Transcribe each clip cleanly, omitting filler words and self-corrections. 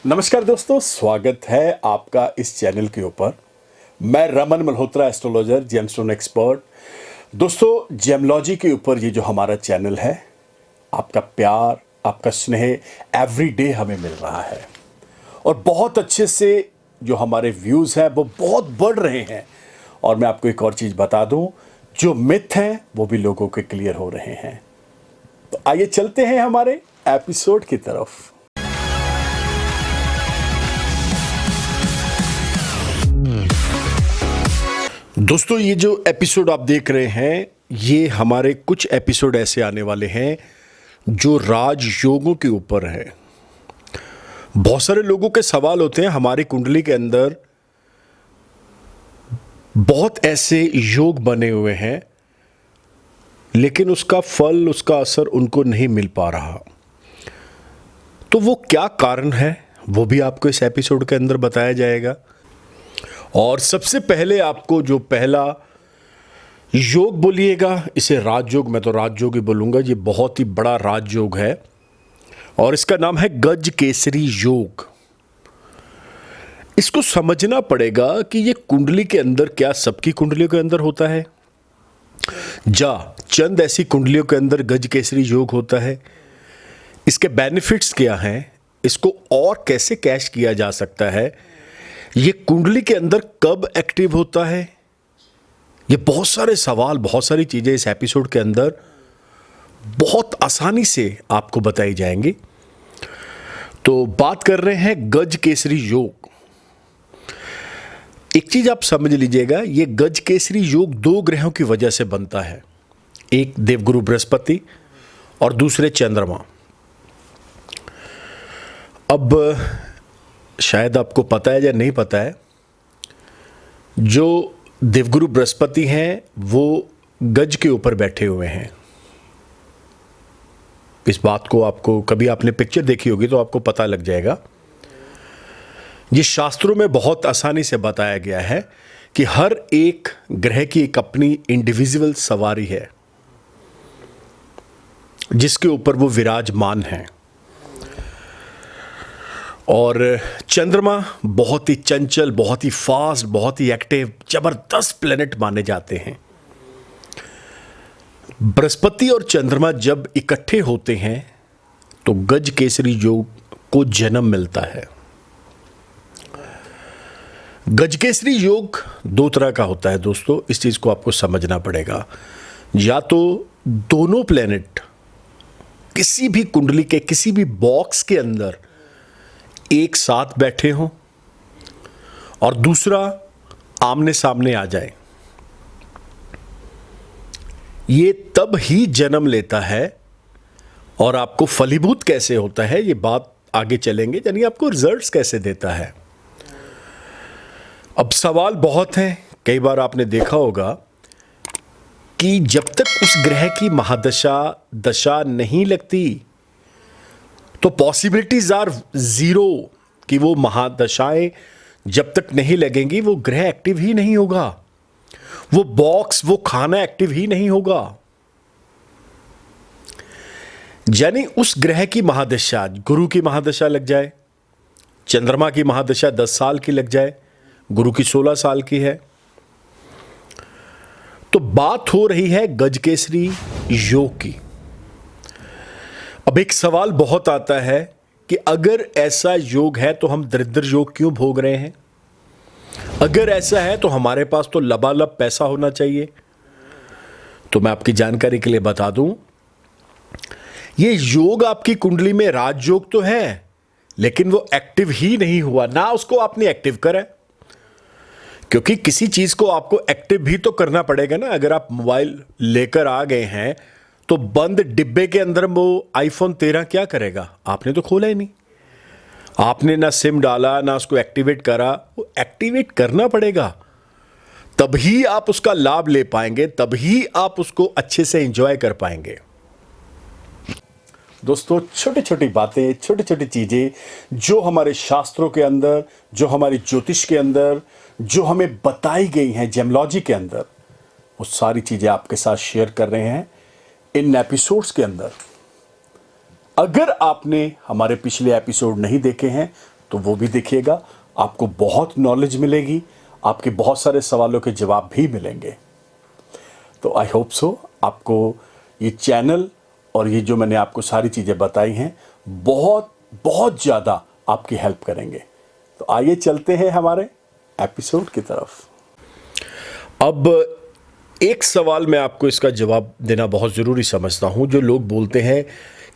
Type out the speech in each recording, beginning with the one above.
नमस्कार दोस्तों, स्वागत है आपका इस चैनल के ऊपर। मैं Raman Malhotra, astrologer, gemstone expert. दोस्तों, जेमलॉजी के ऊपर ये जो हमारा चैनल है, आपका प्यार, आपका स्नेह एवरी डे हमें मिल रहा है और बहुत अच्छे से जो हमारे व्यूज़ हैं वो बहुत बढ़ रहे हैं। और मैं आपको एक और चीज़ बता दूं, जो मिथ हैं वो भी लोगों के क्लियर हो रहे हैं। तो आइए चलते हैं हमारे एपिसोड की तरफ। दोस्तों, ये जो एपिसोड आप देख रहे हैं, ये हमारे कुछ एपिसोड ऐसे आने वाले हैं जो राजयोगों के ऊपर है। बहुत सारे लोगों के सवाल होते हैं, हमारी कुंडली के अंदर बहुत ऐसे योग बने हुए हैं लेकिन उसका फल, उसका असर उनको नहीं मिल पा रहा। तो वो क्या कारण है, वो भी आपको इस एपिसोड के अंदर बताया जाएगा। और सबसे पहले आपको जो पहला योग बोलिएगा, इसे राजयोग, मैं तो राजयोग ही बोलूँगा। ये बहुत ही बड़ा राजयोग है और इसका नाम है गज केसरी योग। इसको समझना पड़ेगा कि ये कुंडली के अंदर, क्या सबकी कुंडलियों के अंदर होता है? चंद ऐसी कुंडलियों के अंदर गज केसरी योग होता है। इसके बेनिफिट्स क्या हैं, इसको और कैसे कैश किया जा सकता है, ये कुंडली के अंदर कब एक्टिव होता है, ये बहुत सारे सवाल, बहुत सारी चीज़ें इस एपिसोड के अंदर बहुत आसानी से आपको बताई जाएंगी। तो बात कर रहे हैं गज केसरी योग। एक चीज़ आप समझ लीजिएगा, ये गज केसरी योग दो ग्रहों की वजह से बनता है। एक देवगुरु बृहस्पति और दूसरे चंद्रमा। अब शायद आपको पता है या नहीं पता है, जो देवगुरु बृहस्पति हैं वो गज के ऊपर बैठे हुए हैं। इस बात को आपको, कभी आपने पिक्चर देखी होगी तो आपको पता लग जाएगा। ये शास्त्रों में बहुत आसानी से बताया गया है कि हर एक ग्रह की एक अपनी इंडिविजुअल सवारी है जिसके ऊपर वो विराजमान है। और चंद्रमा बहुत ही चंचल, बहुत ही फास्ट, बहुत ही एक्टिव, जबरदस्त प्लेनेट माने जाते हैं। बृहस्पति और चंद्रमा जब इकट्ठे होते हैं तो गज केसरी योग को जन्म मिलता है। गज केसरी योग दो तरह का होता है दोस्तों, इस चीज को आपको समझना पड़ेगा। या तो दोनों प्लेनेट किसी भी कुंडली के किसी भी बॉक्स के अंदर एक साथ बैठे हों और दूसरा आमने सामने आ जाए। ये तब ही जन्म लेता है। और आपको फलीभूत कैसे होता है, ये बात आगे चलेंगे, यानी आपको रिजल्ट्स कैसे देता है। अब सवाल बहुत हैं। कई बार आपने देखा होगा कि जब तक उस ग्रह की महादशा, दशा नहीं लगती तो पॉसिबिलिटीज आर जीरो कि वो महादशाएं जब तक नहीं लगेंगी वो ग्रह एक्टिव ही नहीं होगा, वो बॉक्स, वो खाना एक्टिव ही नहीं होगा। यानी उस ग्रह की महादशा, गुरु की महादशा लग जाए, चंद्रमा की महादशा 10 साल की लग जाए, गुरु की 16 साल की है, तो बात हो रही है गज केसरी योग की। अब एक सवाल बहुत आता है कि अगर ऐसा योग है तो हम दरिद्र योग क्यों भोग रहे हैं? अगर ऐसा है तो हमारे पास तो लबालब पैसा होना चाहिए। तो मैं आपकी जानकारी के लिए बता दूं, ये योग आपकी कुंडली में राजयोग तो है लेकिन वो एक्टिव ही नहीं हुआ ना, उसको आपने एक्टिव करा है। क्योंकि किसी चीज को आपको एक्टिव भी तो करना पड़ेगा ना। अगर आप मोबाइल लेकर आ गए हैं तो बंद डिब्बे के अंदर वो आईफोन 13 क्या करेगा? आपने तो खोला ही नहीं, आपने ना सिम डाला, ना उसको एक्टिवेट करा। वो एक्टिवेट करना पड़ेगा, तभी आप उसका लाभ ले पाएंगे, तभी आप उसको अच्छे से एंजॉय कर पाएंगे। दोस्तों, छोटी छोटी बातें, छोटी छोटी चीजें जो हमारे शास्त्रों के अंदर, जो हमारी ज्योतिष के अंदर, जो हमें बताई गई हैं जेमलॉजी के अंदर, वो सारी चीजें आपके साथ शेयर कर रहे हैं इन एपिसोड्स के अंदर। अगर आपने हमारे पिछले एपिसोड नहीं देखे हैं तो वो भी देखिएगा, आपको बहुत नॉलेज मिलेगी, आपके बहुत सारे सवालों के जवाब भी मिलेंगे। तो आई होप सो आपको ये चैनल और ये जो मैंने आपको सारी चीज़ें बताई हैं बहुत बहुत ज़्यादा आपकी हेल्प करेंगे। तो आइए चलते हैं हमारे एपिसोड की तरफ। अब एक सवाल मैं आपको इसका जवाब देना बहुत ज़रूरी समझता हूं। जो लोग बोलते हैं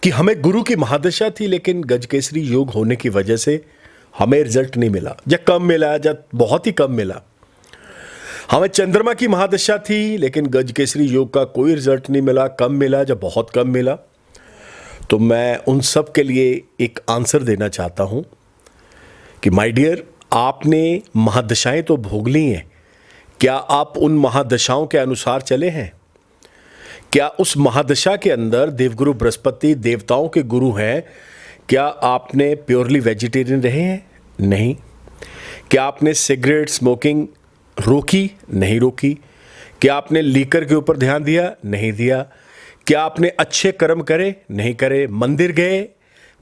कि हमें गुरु की महादशा थी लेकिन गजकेसरी योग होने की वजह से हमें रिजल्ट नहीं मिला, या कम मिला, या बहुत ही कम मिला। हमें चंद्रमा की महादशा थी लेकिन गजकेसरी योग का कोई रिजल्ट नहीं मिला, कम मिला या बहुत कम मिला। तो मैं उन सब के लिए एक आंसर देना चाहता हूं कि माय डियर, आपने महादशाएं तो भोग ली हैं, क्या आप उन महादशाओं के अनुसार चले हैं? क्या उस महादशा के अंदर देवगुरु बृहस्पति देवताओं के गुरु हैं? क्या आपने प्योरली वेजिटेरियन रहे हैं? नहीं। क्या आपने सिगरेट स्मोकिंग रोकी? नहीं रोकी। क्या आपने लीकर के ऊपर ध्यान दिया? नहीं दिया। क्या आपने अच्छे कर्म करे? नहीं करे। मंदिर गए,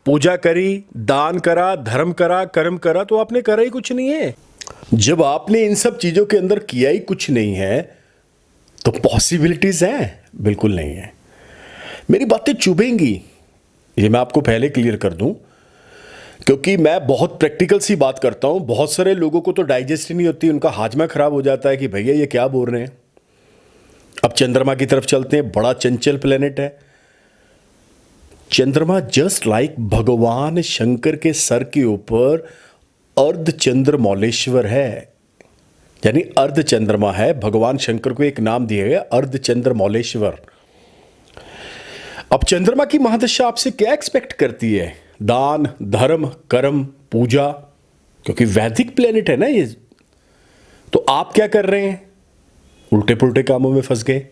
पूजा करी, दान करा, धर्म करा, कर्म करा, तो आपने करा ही कुछ नहीं है। जब आपने इन सब चीजों के अंदर किया ही कुछ नहीं है तो पॉसिबिलिटीज हैं? बिल्कुल नहीं है। मेरी बातें चुभेंगी, ये मैं आपको पहले क्लियर कर दूं, क्योंकि मैं बहुत प्रैक्टिकल सी बात करता हूं। बहुत सारे लोगों को तो डाइजेस्ट ही नहीं होती, उनका हाजमा खराब हो जाता है कि भैया ये क्या बोल रहे हैं। अब चंद्रमा की तरफ चलते हैं। बड़ा चंचल प्लेनेट है चंद्रमा, जस्ट लाइक भगवान शंकर के सर के ऊपर अर्ध चंद्रमौलेश्वर है, यानी अर्ध चंद्रमा है। भगवान शंकर को एक नाम दिया गया, अर्ध चंद्रमौलेश्वर। अब चंद्रमा की महादशा आपसे क्या एक्सपेक्ट करती है? दान, धर्म, कर्म, पूजा, क्योंकि वैदिक प्लेनेट है ना ये। तो आप क्या कर रहे हैं? उल्टे पुल्टे कामों में फंस गए।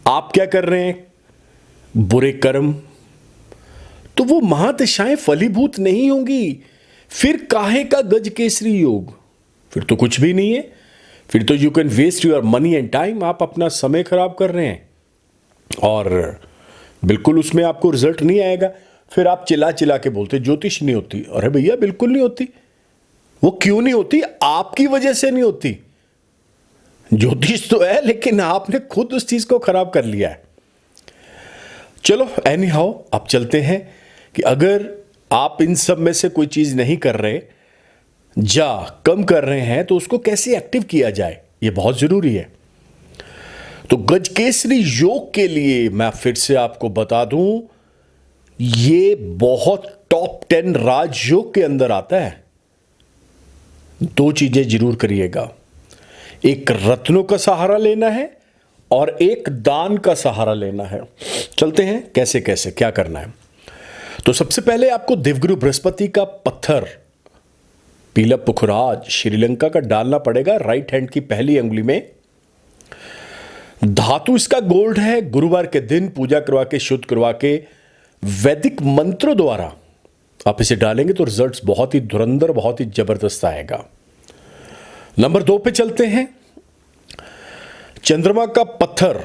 आप क्या कर रहे हैं? बुरे कर्म। तो वो महादशाएं फलीभूत नहीं होंगी। फिर काहे का गजकेसरी योग? फिर तो कुछ भी नहीं है। फिर तो you can waste your money and time. आप अपना समय खराब कर रहे हैं और बिल्कुल उसमें आपको रिजल्ट नहीं आएगा। फिर आप चिल्ला चिल्ला के बोलते ज्योतिष नहीं होती। अरे भैया बिल्कुल नहीं होती। वो क्यों नहीं होती? आपकी वजह से नहीं होती। ज्योतिष तो है लेकिन आपने खुद उस चीज को खराब कर लिया है। चलो एनी हाउ, अब चलते हैं कि अगर आप इन सब में से कोई चीज नहीं कर रहे या कम कर रहे हैं तो उसको कैसे एक्टिव किया जाए, ये बहुत जरूरी है। तो गजकेसरी योग के लिए मैं फिर से आपको बता दूं, ये बहुत टॉप 10 राजयोग के अंदर आता है। दो चीजें जरूर करिएगा, एक रत्नों का सहारा लेना है और एक दान का सहारा लेना है। चलते हैं कैसे कैसे क्या करना है। तो सबसे पहले आपको देवगुरु बृहस्पति का पत्थर पीला पुखराज श्रीलंका का डालना पड़ेगा राइट हैंड की पहली अंगुली में। धातु इसका गोल्ड है। गुरुवार के दिन पूजा करवा के शुद्ध करवा के वैदिक मंत्रों द्वारा आप इसे डालेंगे तो रिजल्ट्स बहुत ही धुरंधर, बहुत ही जबरदस्त आएगा। नंबर 2 पे चलते हैं। चंद्रमा का पत्थर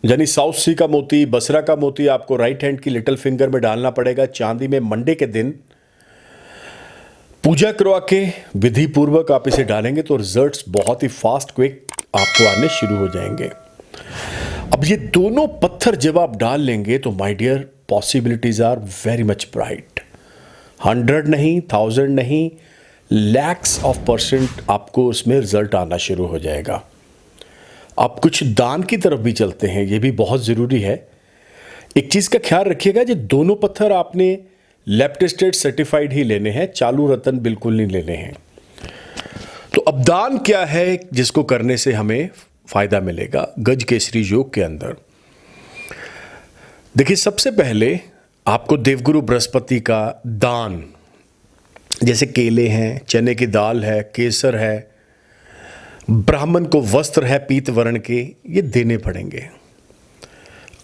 यानी साउथ सी का मोती, बसरा का मोती आपको राइट हैंड की लिटिल फिंगर में डालना पड़ेगा चांदी में। मंडे के दिन पूजा करवा के विधि पूर्वक आप इसे डालेंगे तो रिजल्ट्स बहुत ही फास्ट क्विक आपको आने शुरू हो जाएंगे। अब ये दोनों पत्थर जब आप डाल लेंगे तो my dear, possibilities are very much bright. 100 नहीं, 1000 नहीं, लैक्स ऑफ % आपको उसमें रिजल्ट आना शुरू हो जाएगा। अब कुछ दान की तरफ भी चलते हैं, ये भी बहुत ज़रूरी है। एक चीज़ का ख्याल रखिएगा, ये दोनों पत्थर आपने लैब टेस्टेड सर्टिफाइड ही लेने हैं, चालू रतन बिल्कुल नहीं लेने हैं। तो अब दान क्या है जिसको करने से हमें फायदा मिलेगा गजकेसरी योग के अंदर? देखिए, सबसे पहले आपको देवगुरु बृहस्पति का दान, जैसे केले हैं, चने की दाल है, केसर है, ब्राह्मण को वस्त्र है पीत वर्ण के, ये देने पड़ेंगे।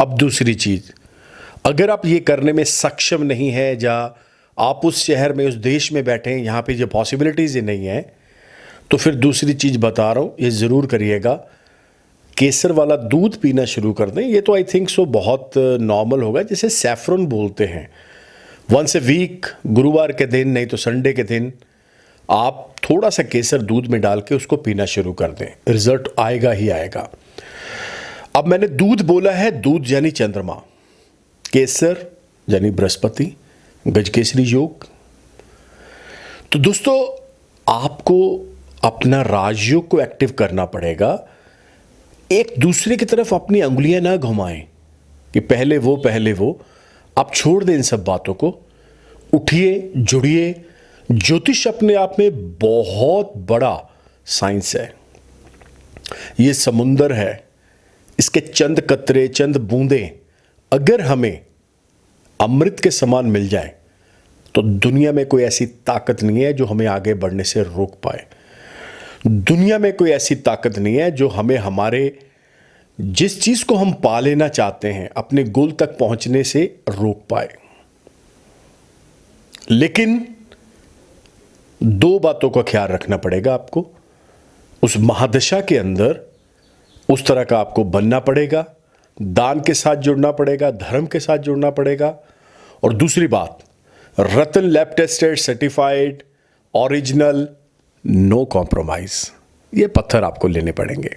अब दूसरी चीज, अगर आप ये करने में सक्षम नहीं है या आप उस शहर में, उस देश में बैठे हैं यहाँ पे ये पॉसिबिलिटीज ही नहीं है, तो फिर दूसरी चीज बता रहा हूँ, ये जरूर करिएगा, केसर वाला दूध पीना शुरू कर दें। ये तो आई थिंक सो बहुत नॉर्मल होगा, जिसे सैफरन बोलते हैं, वंस ए वीक, गुरुवार के दिन नहीं तो संडे के दिन आप थोड़ा सा केसर दूध में डाल के उसको पीना शुरू कर दें, रिजल्ट आएगा ही आएगा। अब मैंने दूध बोला है, दूध यानी चंद्रमा, केसर यानी बृहस्पति, गजकेसरी योग। तो दोस्तों आपको अपना राजयोग को एक्टिव करना पड़ेगा। एक दूसरे की तरफ अपनी अंगुलियां ना घुमाएं कि पहले वो। आप छोड़ दें इन सब बातों को, उठिए, जुड़िए। ज्योतिष अपने आप में बहुत बड़ा साइंस है, ये समुंदर है। इसके चंद कतरे, चंद बूंदें अगर हमें अमृत के समान मिल जाए तो दुनिया में कोई ऐसी ताकत नहीं है जो हमें आगे बढ़ने से रोक पाए। दुनिया में कोई ऐसी ताकत नहीं है जो हमें हमारे जिस चीज को हम पा लेना चाहते हैं, अपने गोल तक पहुंचने से रोक पाए। लेकिन दो बातों का ख्याल रखना पड़ेगा आपको। उस महादशा के अंदर उस तरह का आपको बनना पड़ेगा, दान के साथ जुड़ना पड़ेगा, धर्म के साथ जुड़ना पड़ेगा। और दूसरी बात, Ratan lab tested, certified, original, no compromise, ये पत्थर आपको लेने पड़ेंगे।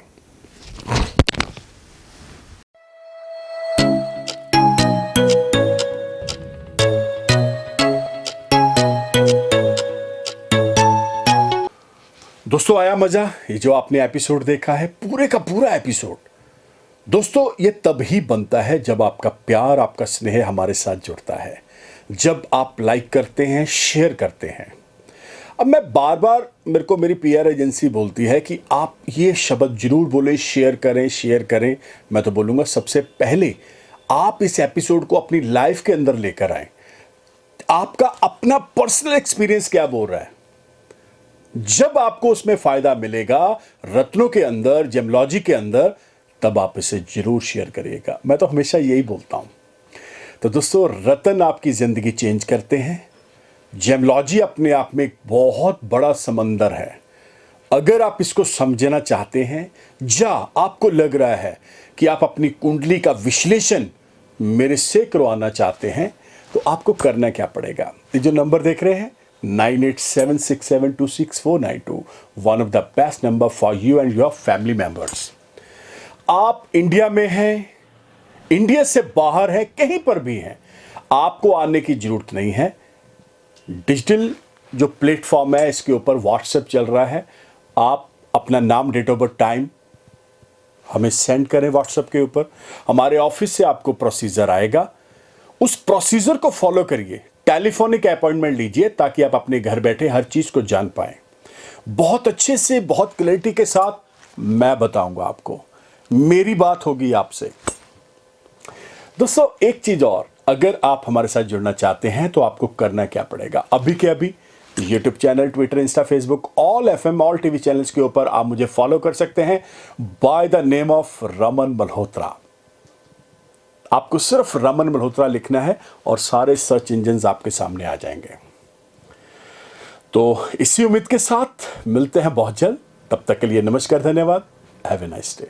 दोस्तों आया मजा? ये जो आपने एपिसोड देखा है, पूरे का पूरा एपिसोड, दोस्तों ये तब ही बनता है जब आपका प्यार, आपका स्नेह हमारे साथ जुड़ता है, जब आप लाइक करते हैं, शेयर करते हैं। अब मैं बार बार, मेरे को मेरी पीआर एजेंसी बोलती है कि आप ये शब्द जरूर बोले, शेयर करें। मैं तो बोलूँगा सबसे पहले आप इस एपिसोड को अपनी लाइफ के अंदर लेकर आए। आपका अपना पर्सनल एक्सपीरियंस क्या बोल रहा है, जब आपको उसमें फायदा मिलेगा, रत्नों के अंदर, जेमोलॉजी के अंदर, तब आप इसे जरूर शेयर करिएगा। मैं तो हमेशा यही बोलता हूं। तो दोस्तों रत्न आपकी जिंदगी चेंज करते हैं। जेमोलॉजी अपने आप में एक बहुत बड़ा समंदर है। अगर आप इसको समझना चाहते हैं, आपको लग रहा है कि आप अपनी कुंडली का विश्लेषण मेरे से करवाना चाहते हैं, तो आपको करना क्या पड़ेगा? ये जो नंबर देख रहे हैं 9876726492, one of the best number for you and your family members. आप इंडिया में हैं, इंडिया से बाहर हैं, कहीं पर भी हैं, आपको आने की जरूरत नहीं है। डिजिटल जो प्लेटफॉर्म है, इसके ऊपर व्हाट्सएप चल रहा है। आप अपना नाम, डेट ऑफ बर्थ, टाइम हमें सेंड करें व्हाट्सएप के ऊपर। हमारे ऑफिस से आपको प्रोसीजर आएगा, उस प्रोसीजर को फॉलो करिए। टेलीफोनिक अपॉइंटमेंट लीजिए ताकि आप अपने घर बैठे हर चीज को जान पाएं। बहुत अच्छे से, बहुत क्लैरिटी के साथ मैं बताऊंगा आपको, मेरी बात होगी आपसे। दोस्तों एक चीज और, अगर आप हमारे साथ जुड़ना चाहते हैं तो आपको करना क्या पड़ेगा? अभी के अभी YouTube channel, Twitter, Insta, Facebook, all FM, all TV channels के ऊपर आप मुझे फॉलो कर सकते हैं by the name of Raman Malhotra. आपको सिर्फ रमन मल्होत्रा लिखना है और सारे सर्च इंजन्स आपके सामने आ जाएंगे। तो इसी उम्मीद के साथ मिलते हैं बहुत जल्द। तब तक के लिए नमस्कार, धन्यवाद। Have a nice day.